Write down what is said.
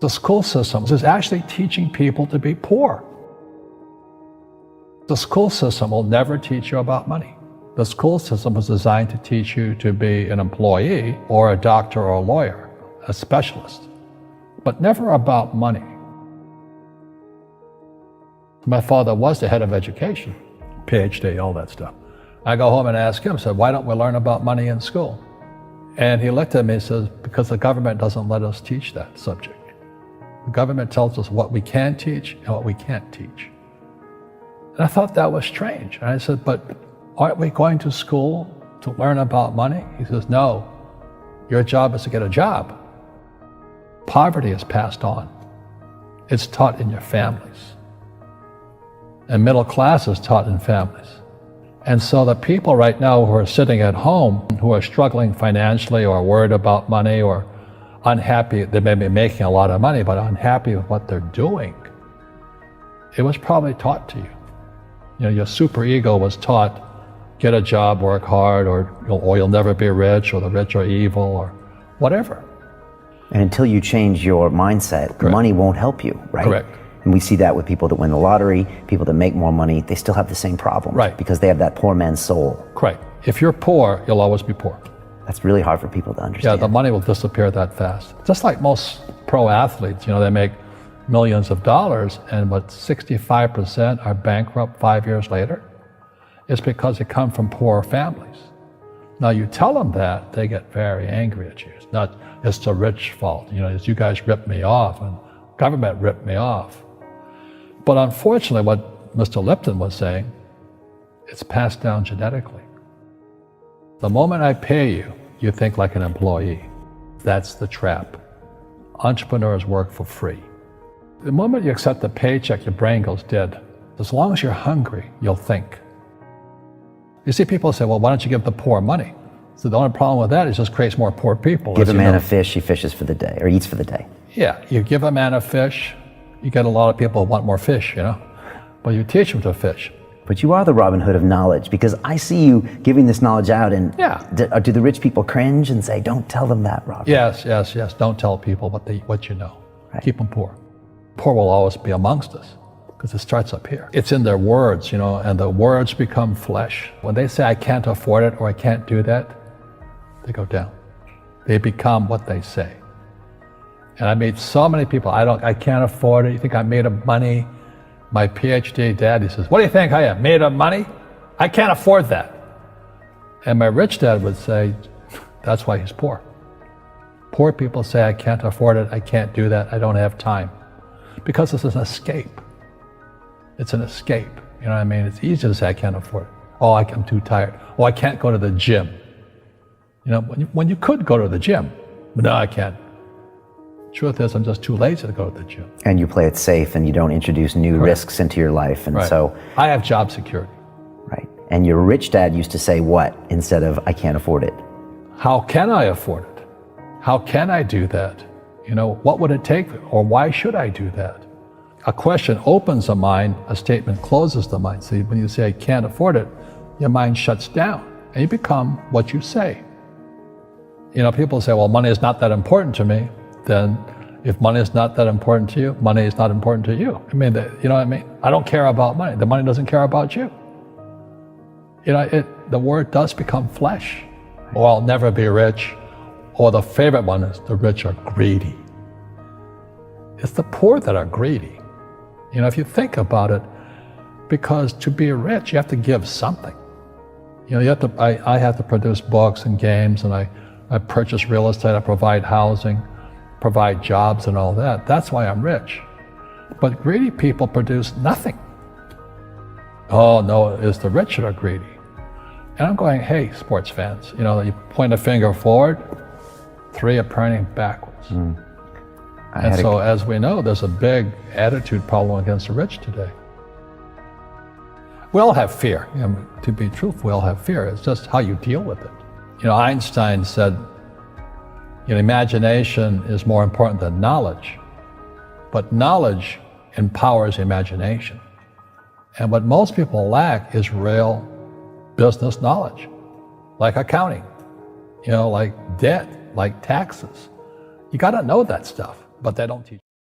The school system is actually teaching people to be poor. The school system will never teach you about money. The school system was designed to teach you to be an employee or a doctor or a lawyer, a specialist, but never about money. My father was the head of education, PhD, all that stuff. I go home and ask him, I said, why don't we learn about money in school? And he looked at me and says, because the government doesn't let us teach that subject. The government tells us what we can teach and what we can't teach. And I thought that was strange. And I said, but aren't we going to school to learn about money? He says, no, your job is to get a job. Poverty is passed on. It's taught in your families. And middle class is taught in families. And so the people right now who are sitting at home, who are struggling financially or worried about money or unhappy, they may be making a lot of money, but unhappy with what they're doing, it was probably taught to you. You know, your superego was taught, get a job, work hard, or you'll never be rich, or the rich are evil, or whatever. And until you change your mindset, Correct. Money won't help you, right? Correct. And we see that with people that win the lottery, people that make more money, they still have the same problem. Right. Because they have that poor man's soul. Correct. If you're poor, you'll always be poor. That's really hard for people to Yeah, understand. the money will disappear that fast. Just like most pro athletes, you know, they make millions of dollars, and what 65% are bankrupt 5 years later. It's because they come from poor families. Now you tell them that, they get very angry at you. It's not, it's the rich fault. You know, it's you guys ripped me off and government ripped me off. But unfortunately, what Mr. Lipton was saying, it's passed down genetically. The moment I pay you, you think like an employee. That's the trap. Entrepreneurs work for free. The moment you accept the paycheck, your brain goes dead. As long as you're hungry, you'll think. You see people say, well, why don't you give the poor money? So the only problem with that is it just creates more poor people. Give a man a fish, he fishes for the day, or eats for the day. Yeah, you give a man a fish, you get a lot of people who want more fish, you know? But you teach them to fish. But you are the Robin Hood of knowledge, because I see you giving this knowledge out, and Yeah. do the rich people cringe and say, don't tell them that, Robin? Yes, yes, yes. Don't tell people what you know. Right. Keep them poor. Poor will always be amongst us because it starts up here. It's in their words, you know, and the words become flesh. When they say, I can't afford it or I can't do that, they go down. They become what they say. And I meet so many people, I can't afford it. You think I'm made of money? My PhD dad, he says, what do you think I am, made of money? I can't afford that. And my rich dad would say, that's why he's poor. Poor people say, I can't afford it, I can't do that, I don't have time. Because it's an escape. It's an escape, you know what I mean? It's easy to say, I can't afford it. Oh, I'm too tired. Oh, I can't go to the gym. You know, when you could go to the gym, but no, I can't. Truth is, I'm just too lazy to go to the gym. And you play it safe, and you don't introduce new Correct. risks into your life, and Right. so... I have job security. Right. And your rich dad used to say what instead of, I can't afford it? How can I afford it? How can I do that? You know, what would it take, or why should I do that? A question opens the mind, a statement closes the mind. See, when you say, I can't afford it, your mind shuts down, and you become what you say. You know, people say, well, money is not that important to me. Then if money is not that important to you, money is not important to you. I mean, you know what I mean? I don't care about money. The money doesn't care about you. You know, the word does become flesh. Or I'll never be rich. Or the favorite one is the rich are greedy. It's the poor that are greedy. You know, if you think about it, because to be rich, you have to give something. You know, you have to, I have to produce books and games, and I purchase real estate, I provide housing, provide jobs and all that. That's why I'm rich. But greedy people produce nothing. Oh no, it's the rich that are greedy. And I'm going, hey, sports fans, you know, you point a finger forward, 3 are pointing backwards. And so as we know, there's a big attitude problem against the rich today. We all have fear. You know, to be truthful, we all have fear. It's just how you deal with it. You know, Einstein said, you know, imagination is more important than knowledge, but knowledge empowers imagination. And what most people lack is real business knowledge, like accounting, you know, like debt, like taxes. You got to know that stuff, but they don't teach.